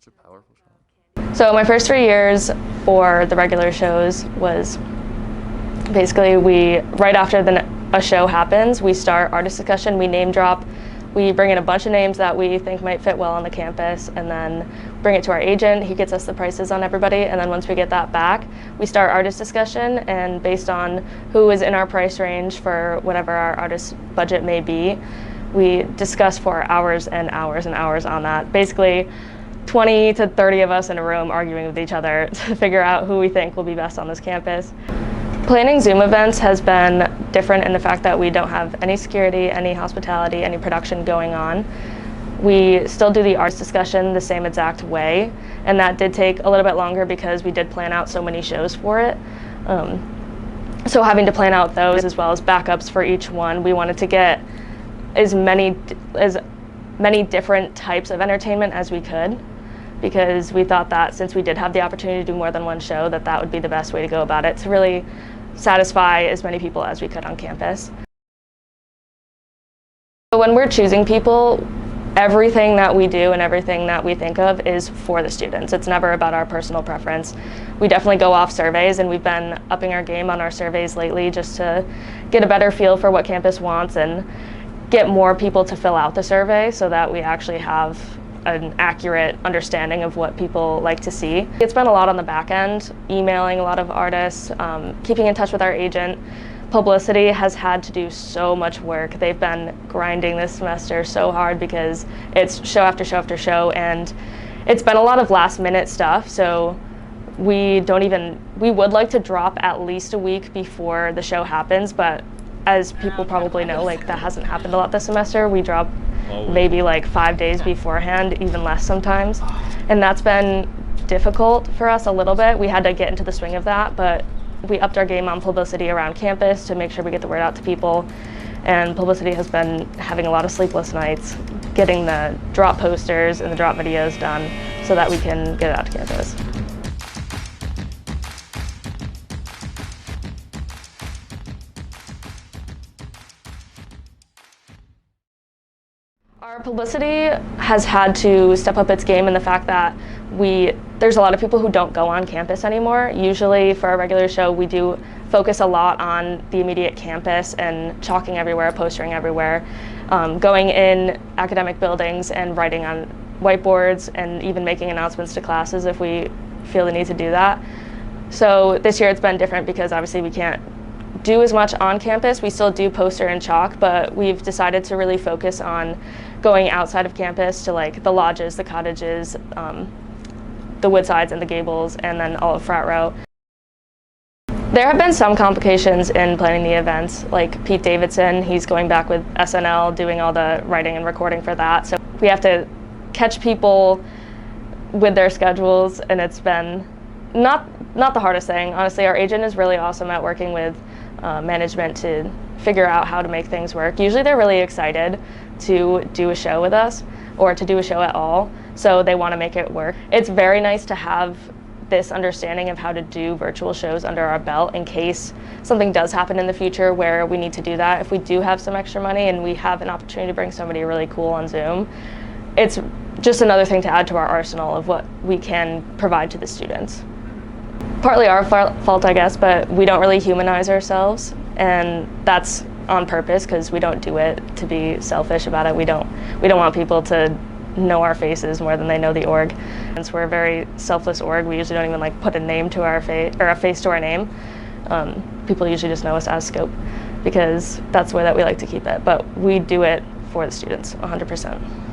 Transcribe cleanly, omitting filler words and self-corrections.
Such a powerful challenge. So my first 3 years for the regular shows was basically right after a show happens, we start artist discussion, we name drop, we bring in a bunch of names that we think might fit well on the campus, and then bring it to our agent. He gets us the prices on everybody, and then once we get that back, we start artist discussion, and based on who is in our price range for whatever our artist budget may be, we discuss for hours and hours and hours on that. Basically, 20 to 30 of us in a room arguing with each other to figure out who we think will be best on this campus. Planning Zoom events has been different in the fact that we don't have any security, any hospitality, any production going on. We still do the arts discussion the same exact way, and that did take a little bit longer because we did plan out so many shows for it. So having to plan out those as well as backups for each one, we wanted to get as many different types of entertainment as we could, because we thought that since we did have the opportunity to do more than one show, that would be the best way to go about it, to really satisfy as many people as we could on campus. So when we're choosing people, everything that we do and everything that we think of is for the students. It's never about our personal preference. We definitely go off surveys, and we've been upping our game on our surveys lately just to get a better feel for what campus wants and get more people to fill out the survey so that we actually have an accurate understanding of what people like to see. It's been a lot on the back end, emailing a lot of artists, keeping in touch with our agent. Publicity has had to do so much work. They've been grinding this semester so hard because it's show after show after show, and it's been a lot of last minute stuff, so we would like to drop at least a week before the show happens, but as people probably know, like, that hasn't happened a lot this semester. We drop maybe like 5 days beforehand, even less sometimes. And that's been difficult for us a little bit. We had to get into the swing of that, but we upped our game on publicity around campus to make sure we get the word out to people. And publicity has been having a lot of sleepless nights, getting the drop posters and the drop videos done so that we can get it out to campus. Our publicity has had to step up its game in the fact that there's a lot of people who don't go on campus anymore. Usually for our regular show, we do focus a lot on the immediate campus and chalking everywhere, postering everywhere, going in academic buildings and writing on whiteboards and even making announcements to classes if we feel the need to do that. So this year it's been different because obviously we can't do as much on campus. We still do poster and chalk, but we've decided to really focus on going outside of campus to like the lodges, the cottages, the Woodsides and the Gables, and then all of Frat Row. There have been some complications in planning the events, like Pete Davidson, he's going back with SNL, doing all the writing and recording for that. So we have to catch people with their schedules, and it's been not the hardest thing. Honestly, our agent is really awesome at working with management to figure out how to make things work. Usually they're really excited to do a show with us or to do a show at all, so they want to make it work. It's very nice to have this understanding of how to do virtual shows under our belt in case something does happen in the future where we need to do that. If we do have some extra money and we have an opportunity to bring somebody really cool on Zoom, it's just another thing to add to our arsenal of what we can provide to the students. Partly our fault, I guess, but we don't really humanize ourselves, and that's on purpose because we don't do it to be selfish about it. We don't want people to know our faces more than they know the org. Since we're a very selfless org, we usually don't even like put a name to our face or a face to our name. People usually just know us as Scope because that's the way that we like to keep it. But we do it for the students, 100%.